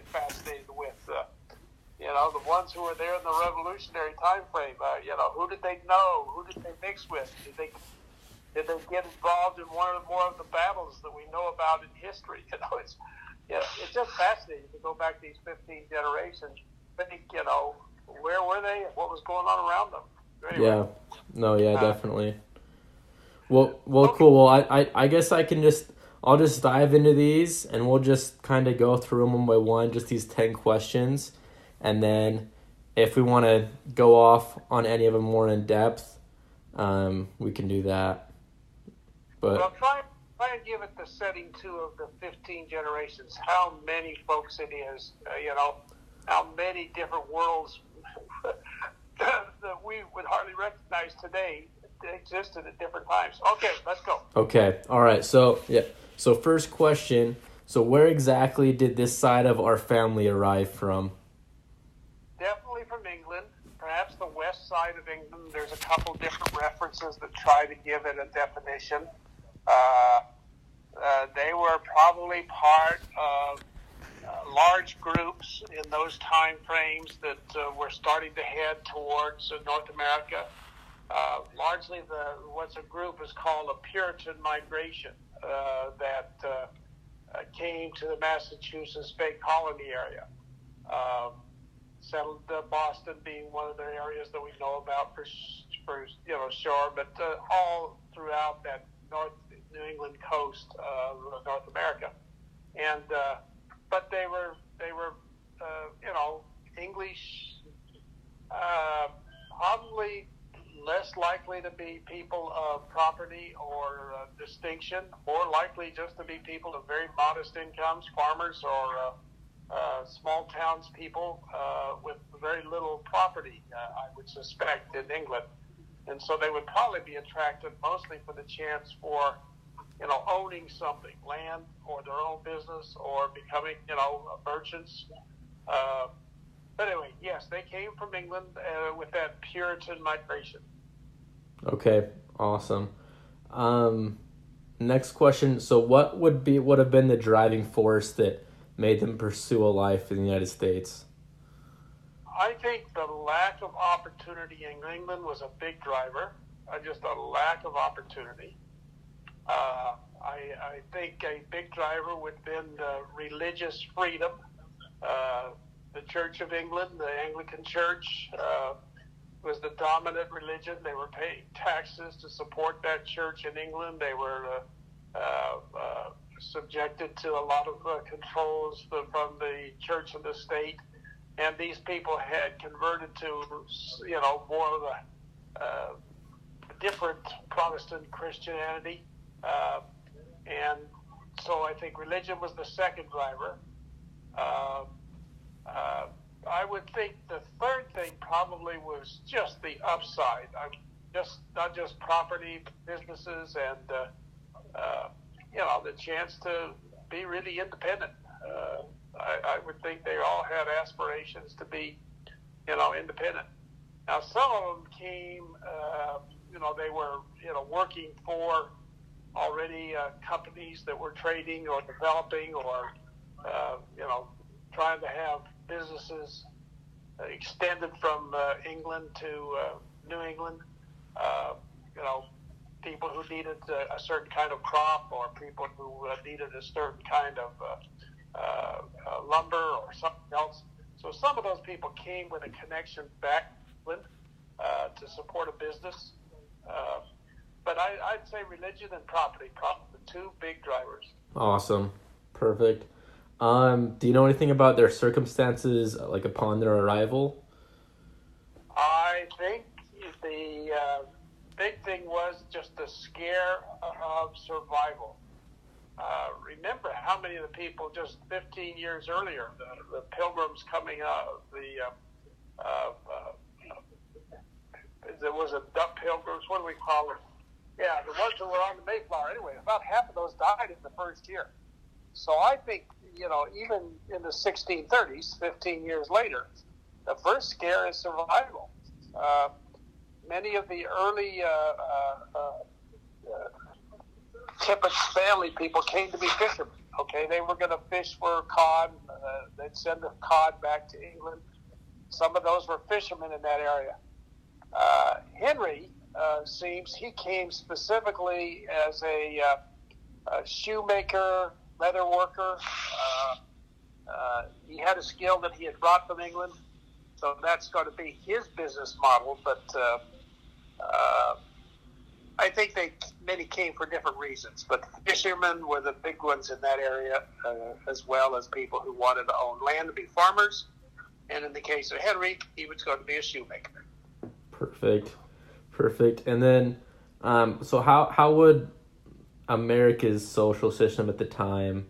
get fascinated with. The ones who were there in the Revolutionary time frame. Who did they know? Who did they mix with? Did they get involved in more of the battles that we know about in history? It's just fascinating to go back these 15 generations. Think, where were they and what was going on around them? Anyway, definitely. Well, okay. Cool. Well, I guess I'll just dive into these, and we'll just kind of go through them one by one, just these 10 questions, and then if we want to go off on any of them more in depth, we can do that. But well, try and give it the setting too of the 15 generations. How many folks it is, how many different worlds that we would hardly recognize today existed at different times. Okay, let's go. Okay, all right. So first question. So where exactly did this side of our family arrive from? Definitely from England, perhaps the west side of England. There's a couple different references that try to give it a definition. They were probably part of large groups in those time frames that were starting to head towards North America. Largely, what's a group is called a Puritan migration that came to the Massachusetts Bay Colony area. Settled Boston being one of the areas that we know about for sure, but all throughout that New England coast of North America, and but they were English, probably less likely to be people of property or distinction, more likely just to be people of very modest incomes, farmers or small townspeople with very little property, I would suspect, in England. And so they would probably be attracted mostly for the chance for, owning something, land or their own business or becoming, merchants. But anyway, yes, they came from England with that Puritan migration. Okay, awesome. Next question. So what would have been the driving force that made them pursue a life in the United States? I think the lack of opportunity in England was a big driver. Just a lack of opportunity. I think a big driver would have been religious freedom. The Church of England, the Anglican Church, was the dominant religion. They were paying taxes to support that church in England. They were subjected to a lot of controls from the church and the state. And these people had converted to, more of a different Protestant Christianity. And so I think religion was the second driver. I would think the third thing probably was just the upside. Not just property, businesses, and the chance to be really independent. I would think they all had aspirations to be, independent. Now, some of them came, they were, working for already companies that were trading or developing or, trying to have businesses extended from England to New England. People who needed a certain kind of crop or people who needed a certain kind of lumber or something else. So some of those people came with a connection back to England to support a business. But I'd say religion and property, probably the two big drivers. Awesome. Perfect. Do you know anything about their circumstances, like upon their arrival? I think the big thing was just the scare of survival. Remember how many of the people just 15 years earlier, the pilgrims coming out, there was a duck pilgrims, what do we call it? Yeah, the ones who were on the Mayflower. Anyway, about half of those died in the first year. So I think, even in the 1630s, 15 years later, the first scare is survival. Many of the early Tippett's family people came to be fishermen. Okay, they were going to fish for cod, They'd send the cod back to England. Some of those were fishermen in that area. Henry seems he came specifically as a shoemaker, leather worker. He had a skill that he had brought from England, so that's going to be his business model. But I think many came for different reasons. But fishermen were the big ones in that area, as well as people who wanted to own land to be farmers. And in the case of Henry, he was going to be a shoemaker. Perfect. And then, so how would America's social system at the time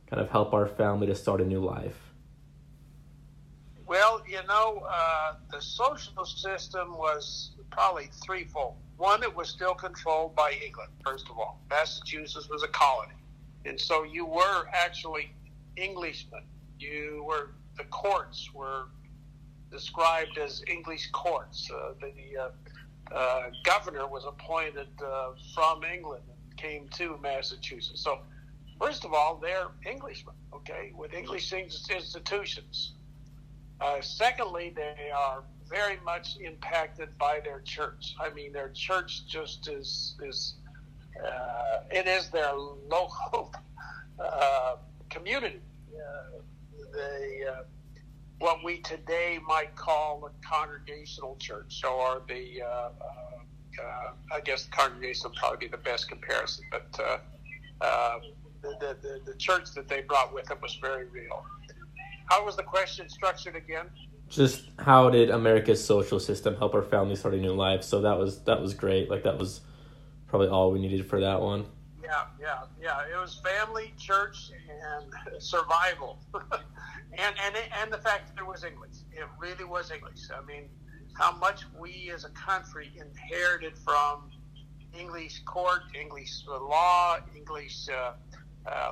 kind of help our family to start a new life? Well, the social system was probably threefold. One, it was still controlled by England, first of all. Massachusetts was a colony. And so you were actually Englishmen. The courts were described as English courts. The governor was appointed from England and came to Massachusetts. So, first of all, they're Englishmen, okay, with English institutions. Secondly, they are very much impacted by their church. I mean, their church just is it is their local community. What we today might call a congregational church, or I guess congregation would probably be the best comparison, but the church that they brought with them was very real. How was the question structured again? Just how did America's social system help our family start a new life? So that was great. Like, that was probably all we needed for that one. Yeah. It was family, church, and survival, and the fact that it was English. It really was English. I mean, how much we as a country inherited from English court, English law, English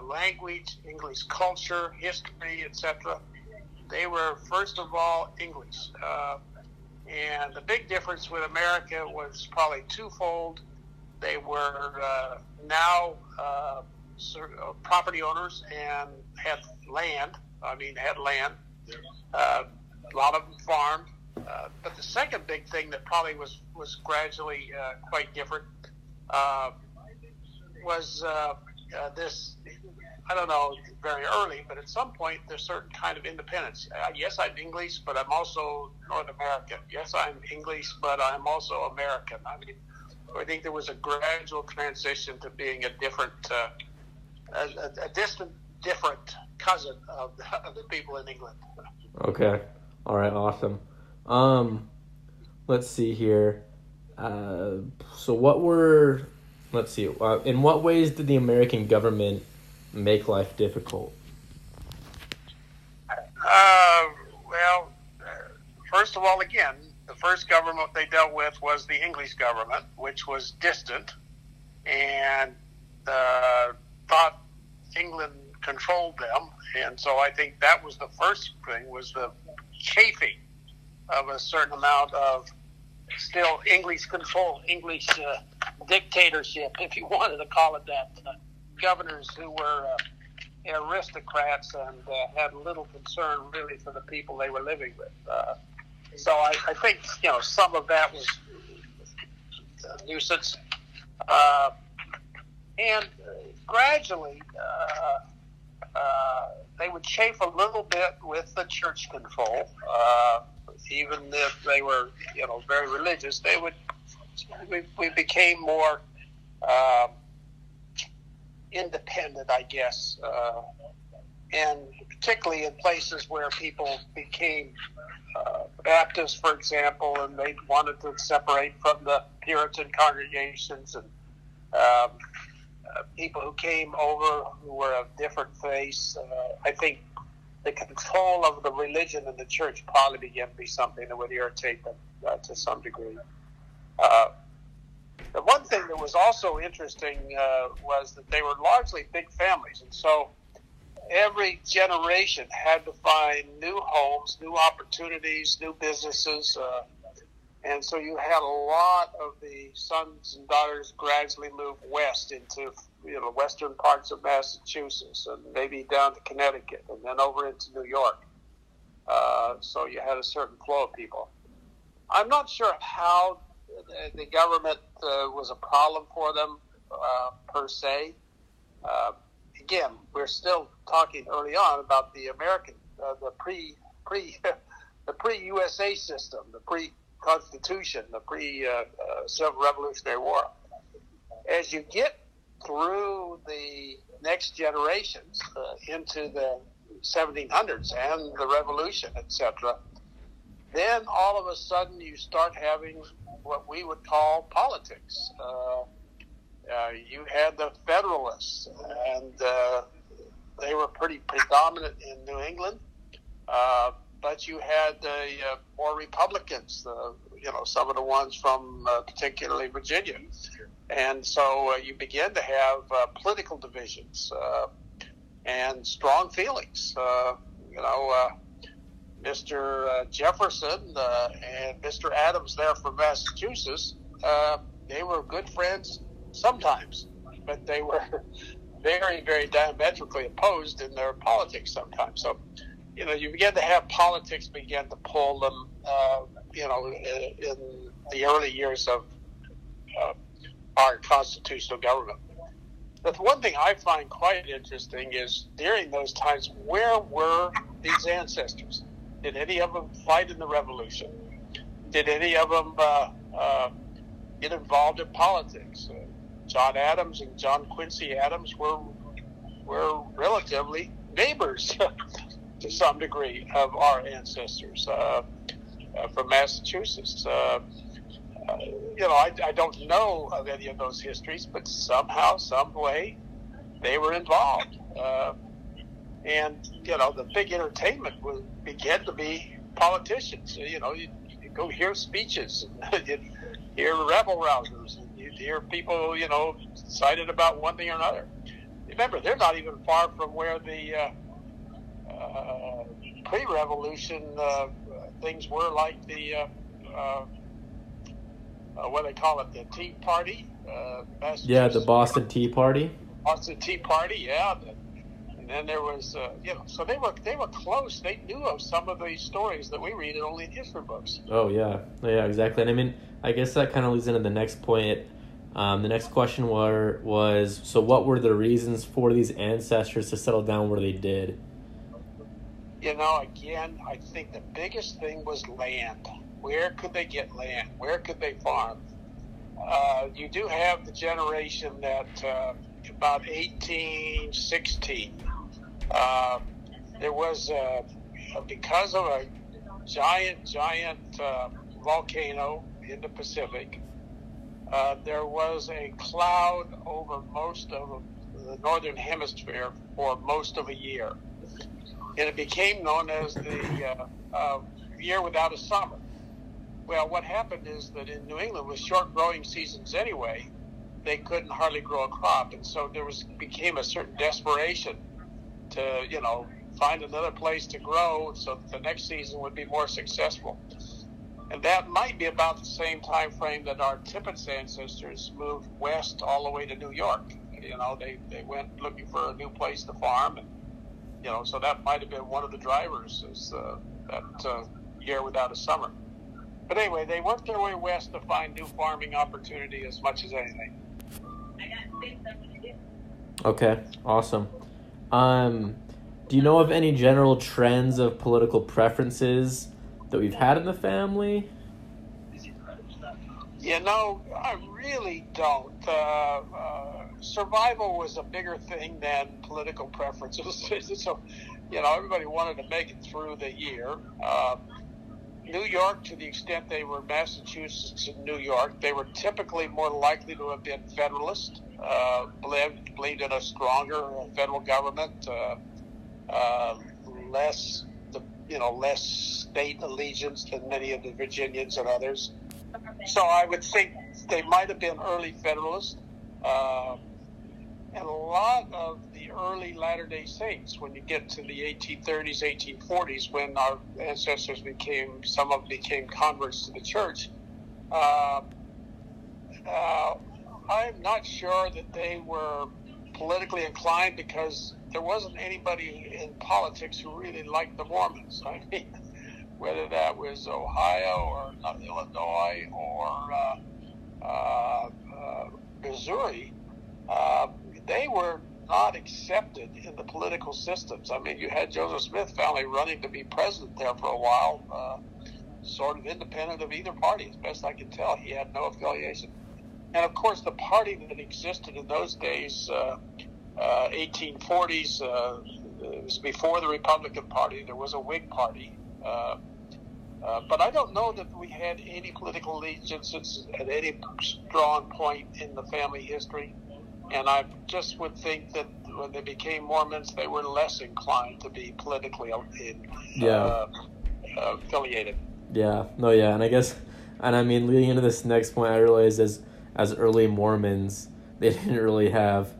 language, English culture, history, etc. They were, first of all, English. And the big difference with America was probably twofold. They were now property owners and had land. A lot of them farmed. But the second big thing that probably was gradually quite different was this, I don't know, very early, but at some point there's certain kind of independence. Yes, I'm English, but I'm also North American. Yes, I'm English, but I'm also American. I mean, I think there was a gradual transition to being a different, a distant, different cousin of the people in England. Okay. All right. Awesome. Let's see here. In what ways did the American government make life difficult? First of all, again, the first government they dealt with was the English government, which was distant and thought England controlled them. And so I think that was the first thing, was the chafing of a certain amount of still English control, English dictatorship, if you wanted to call it that. Governors who were aristocrats and had little concern really for the people they were living with. So I think some of that was a nuisance, and gradually they would chafe a little bit with the church control. Even if they were very religious, we became more independent, I guess, and particularly in places where people became Baptists, for example, and they wanted to separate from the Puritan congregations, and people who came over who were of different faiths. I think the control of the religion and the church probably began to be something that would irritate them to some degree. The one thing that was also interesting was that they were largely big families, and so every generation had to find new homes, new opportunities, new businesses, and so you had a lot of the sons and daughters gradually move west into western parts of Massachusetts, and maybe down to Connecticut, and then over into New York. So you had a certain flow of people. I'm not sure how the government was a problem for them per se. Again, we're still talking early on about the American, the pre-USA system, the pre-Constitution, the pre-Civil Revolutionary War. As you get through the next generations into the 1700s and the Revolution, etc., then all of a sudden you start having what we would call politics. You had the Federalists, and they were pretty predominant in New England. But you had more Republicans, some of the ones from particularly Virginia. And so you began to have political divisions and strong feelings. Mr. Jefferson and Mr. Adams there from Massachusetts, they were good friends sometimes, but they were very, very diametrically opposed in their politics sometimes. So, you began to have politics begin to pull them, in the early years of our constitutional government. The one thing I find quite interesting is during those times, where were these ancestors? Did any of them fight in the Revolution? Did any of them get involved in politics? John Adams and John Quincy Adams were relatively neighbors to some degree of our ancestors from Massachusetts. I don't know of any of those histories, but somehow, some way, they were involved. And the big entertainment began to be politicians. You go hear speeches, and you'd hear rebel rousers, and you'd hear people, excited about one thing or another. Remember, they're not even far from where the pre-revolution things were, like the what do they call it, the Tea Party. Yeah, the Boston Tea Party. Boston Tea Party, yeah. And then there was, so they were close. They knew of some of these stories that we read only in history books. Oh, yeah. Yeah, exactly. And I mean, I guess that kind of leads into the next point. The next question was, so what were the reasons for these ancestors to settle down where they did? Again, I think the biggest thing was land. Where could they get land? Where could they farm? You do have the generation that about 1816, there was, because of a giant volcano in the Pacific, there was a cloud over most of the northern hemisphere for most of a year. And it became known as the year without a summer. Well, what happened is that in New England, with short growing seasons anyway, they couldn't hardly grow a crop. And so became a certain desperation to, find another place to grow so that the next season would be more successful. And that might be about the same time frame that our Tippett's ancestors moved west all the way to New York. They went looking for a new place to farm, and so that might have been one of the drivers, is that year without a summer. But anyway, they worked their way west to find new farming opportunity as much as anything. Okay, awesome. Do you know of any general trends of political preferences that we've had in the family? I really don't. Survival was a bigger thing than political preferences. So, everybody wanted to make it through the year. New York, to the extent they were Massachusetts and New York, they were typically more likely to have been Federalist, believed in a stronger federal government, less state allegiance than many of the Virginians and others. So I would think they might have been early Federalists. And a lot of the early Latter-day Saints, when you get to the 1830s, 1840s, when our ancestors some of them became converts to the church, I'm not sure that they were politically inclined because there wasn't anybody in politics who really liked the Mormons. I mean, whether that was Ohio or Illinois or Missouri, they were not accepted in the political systems. I mean, you had Joseph Smith family running to be president there for a while, sort of independent of either party, as best I can tell. He had no affiliation. And of course, the party that existed in those days, 1840s, it was before the Republican Party. There was a Whig Party. But I don't know that we had any political allegiances at any strong point in the family history. And I just would think that when they became Mormons, they were less inclined to be politically affiliated. Yeah. No, yeah. And I guess, and I mean, leading into this next point, I realized as early Mormons, they didn't really have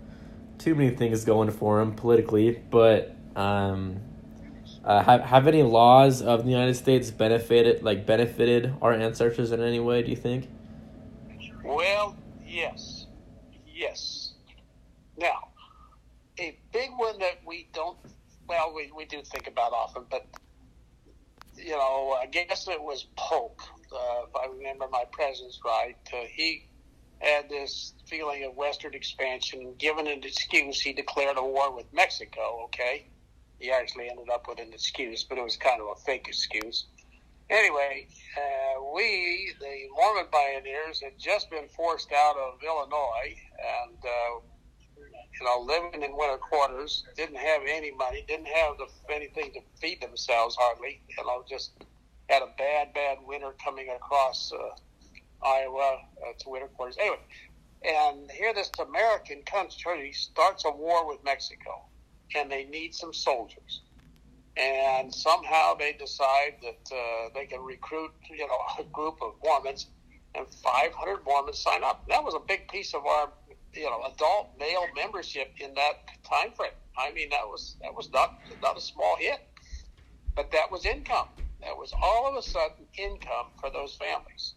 too many things going for them politically, but have any laws of the United States benefited our ancestors in any way, do you think? Well, yes. Now, a big one that we do think about often, but, I guess it was Polk, if I remember my presidents right. He had this feeling of Western expansion. Given an excuse, he declared a war with Mexico, okay? He actually ended up with an excuse, but it was kind of a fake excuse. Anyway, we, the Mormon pioneers, had just been forced out of Illinois and, living in winter quarters, didn't have any money, didn't have anything to feed themselves hardly, just had a bad winter coming across Iowa to winter quarters. Anyway, and here this American country starts a war with Mexico, and they need some soldiers. And somehow they decide that they can recruit, a group of Mormons, and 500 Mormons sign up. That was a big piece of our, adult male membership in that time frame. I mean, that was not a small hit, but that was income. That was all of a sudden income for those families.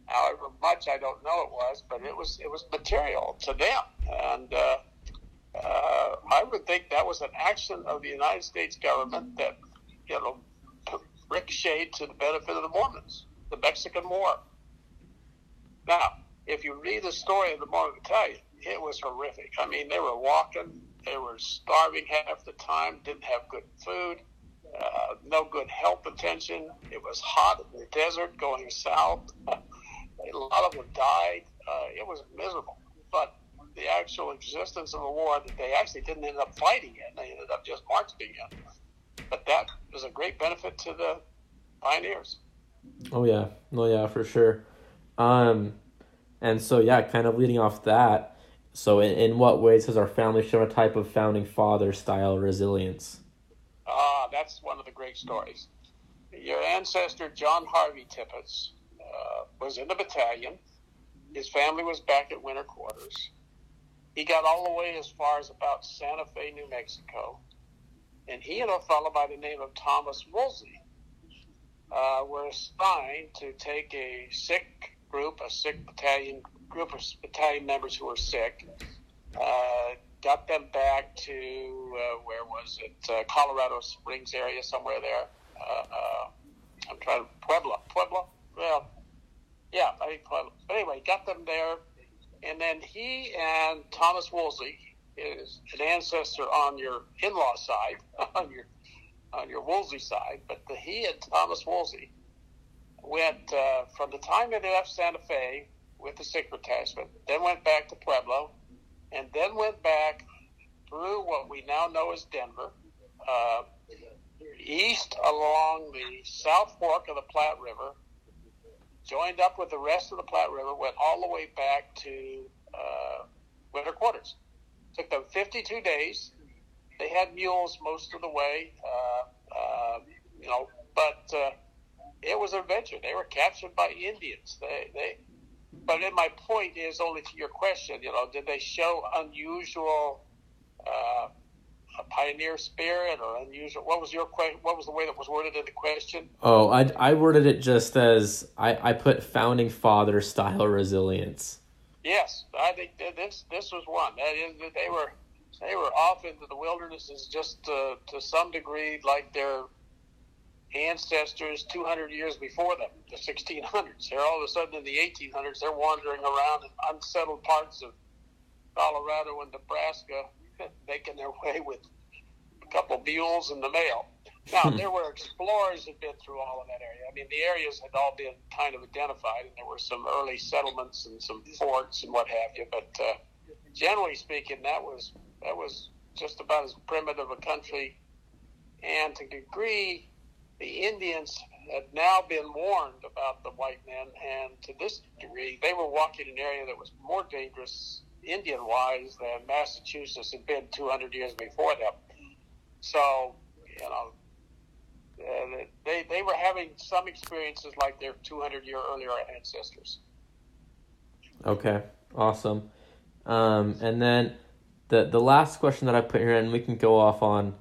However much I don't know it was, but it was material to them, and I would think that was an action of the United States government that, ricocheted to the benefit of the Mormons, the Mexican War. Now, if you read the story of the Mormon Battalion, it was horrific. I mean, they were walking, they were starving half the time, didn't have good food, no good health attention. It was hot in the desert going south. A lot of them died. It was miserable. But the actual existence of a war that they actually didn't end up fighting in, they ended up just marching in. But that was a great benefit to the pioneers. Oh yeah, no, yeah, for sure. And so yeah, kind of leading off that. So in what ways has our family shown a type of founding father style resilience? That's one of the great stories. Your ancestor John Harvey Tippett was in the battalion. His family was back at winter quarters. He got all the way as far as about Santa Fe, New Mexico. And he and a fellow by the name of Thomas Woolsey were assigned to take a sick group of battalion members who were sick, got them back to, where was it, Colorado Springs area, somewhere there. I'm trying to, Pueblo? Well, yeah, I think Pueblo. But anyway, got them there. And then he and Thomas Woolsey is an ancestor on your in-law side, on your Woolsey side, but he and Thomas Woolsey went from the time they left Santa Fe with the sick detachment, then went back to Pueblo, and then went back through what we now know as Denver, east along the South Fork of the Platte River, joined up with the rest of the Platte River, went all the way back to winter quarters. Took them 52 days. They had mules most of the way, but it was an adventure. They were captured by Indians. But then my point is only to your question, did they show unusual pioneer spirit or unusual? What was your question? What was the way that was worded in the question? Oh, I worded it just as I put founding father style resilience. Yes, I think this was one. That is, that they were off into the wildernesses just to some degree, like their ancestors 200 years before them, the 1600s. They're all of a sudden in the 1800s. They're wandering around in unsettled parts of Colorado and Nebraska, making their way with a couple mules in the mail. Now, there were explorers who'd been through all of that area. I mean, the areas had all been kind of identified, and there were some early settlements and some forts and what have you. But generally speaking, that was just about as primitive a country. And to a degree, the Indians had now been warned about the white men, and to this degree, they were walking an area that was more dangerous Indian-wise than Massachusetts had been 200 years before them. So, you know, they were having some experiences like their 200-year earlier ancestors. Okay, awesome. And then the last question that I put here, and we can go off on,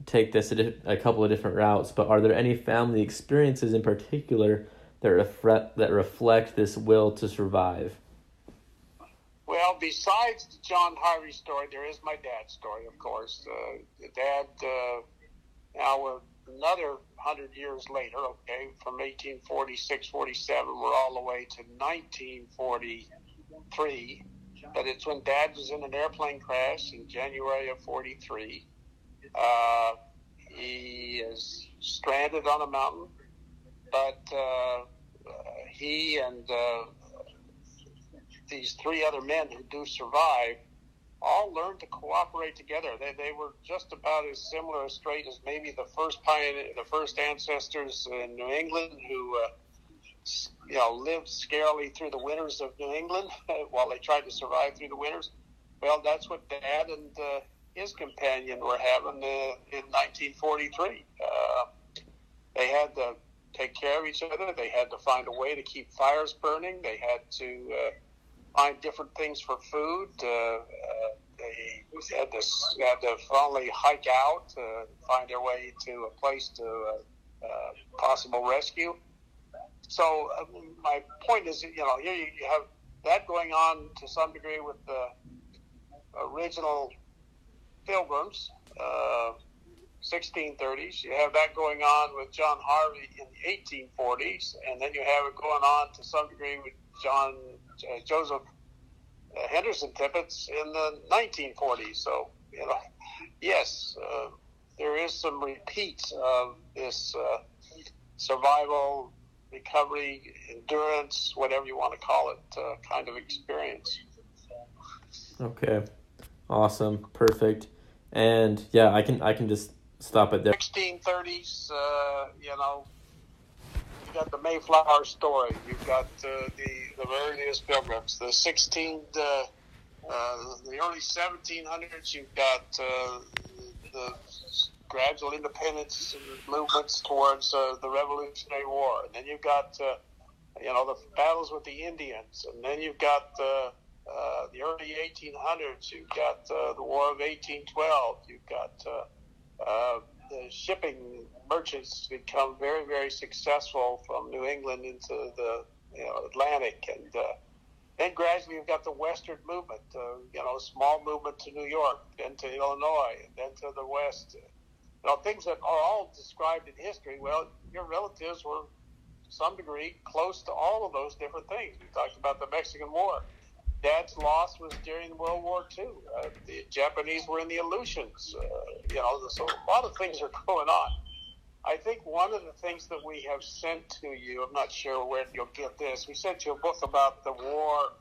take this a couple of different routes, but are there any family experiences in particular that reflect this will to survive? Well, besides the John Harvey story, there is my dad's story, of course. Dad, now another 100 years later, okay, from 1846, 47, we're all the way to 1943. But it's when Dad was in an airplane crash in January of 43. He is stranded on a mountain, but he and these three other men who do survive all learned to cooperate together. They were just about as similar a trait as maybe the first ancestors in New England who lived scarily through the winters of New England while they tried to survive through the winters. Well, that's what Dad and his companion were having in 1943. They had to take care of each other. They had to find a way to keep fires burning. They had to find different things for food. They had to finally hike out, find their way to a place to possible rescue. So my point is, here you have that going on to some degree with the original Pilgrims, 1630s. You have that going on with John Harvey in the 1840s, and then you have it going on to some degree with Joseph Henderson Tippett in the 1940s. So, yes, there is some repeats of this survival, recovery, endurance, whatever you want to call it, kind of experience. Okay, awesome, perfect. And yeah, I can just stop it there. 1630s, you got the Mayflower story. You've got the earliest Pilgrims. The early 1700s. You've got the gradual independence movements towards the Revolutionary War, and then you've got the battles with the Indians, and then you've got the early 1800s. You've got the War of 1812. You've got the shipping merchants become very, very successful from New England into the Atlantic, and then gradually you've got the Western movement. Small movement to New York, then to Illinois, and then to the West. Things that are all described in history. Well, your relatives were to some degree close to all of those different things. We talked about the Mexican War. Dad's loss was during World War II. The Japanese were in the Aleutians. So a lot of things are going on. I think one of the things that we have sent to you, I'm not sure where you'll get this, we sent you a book about the war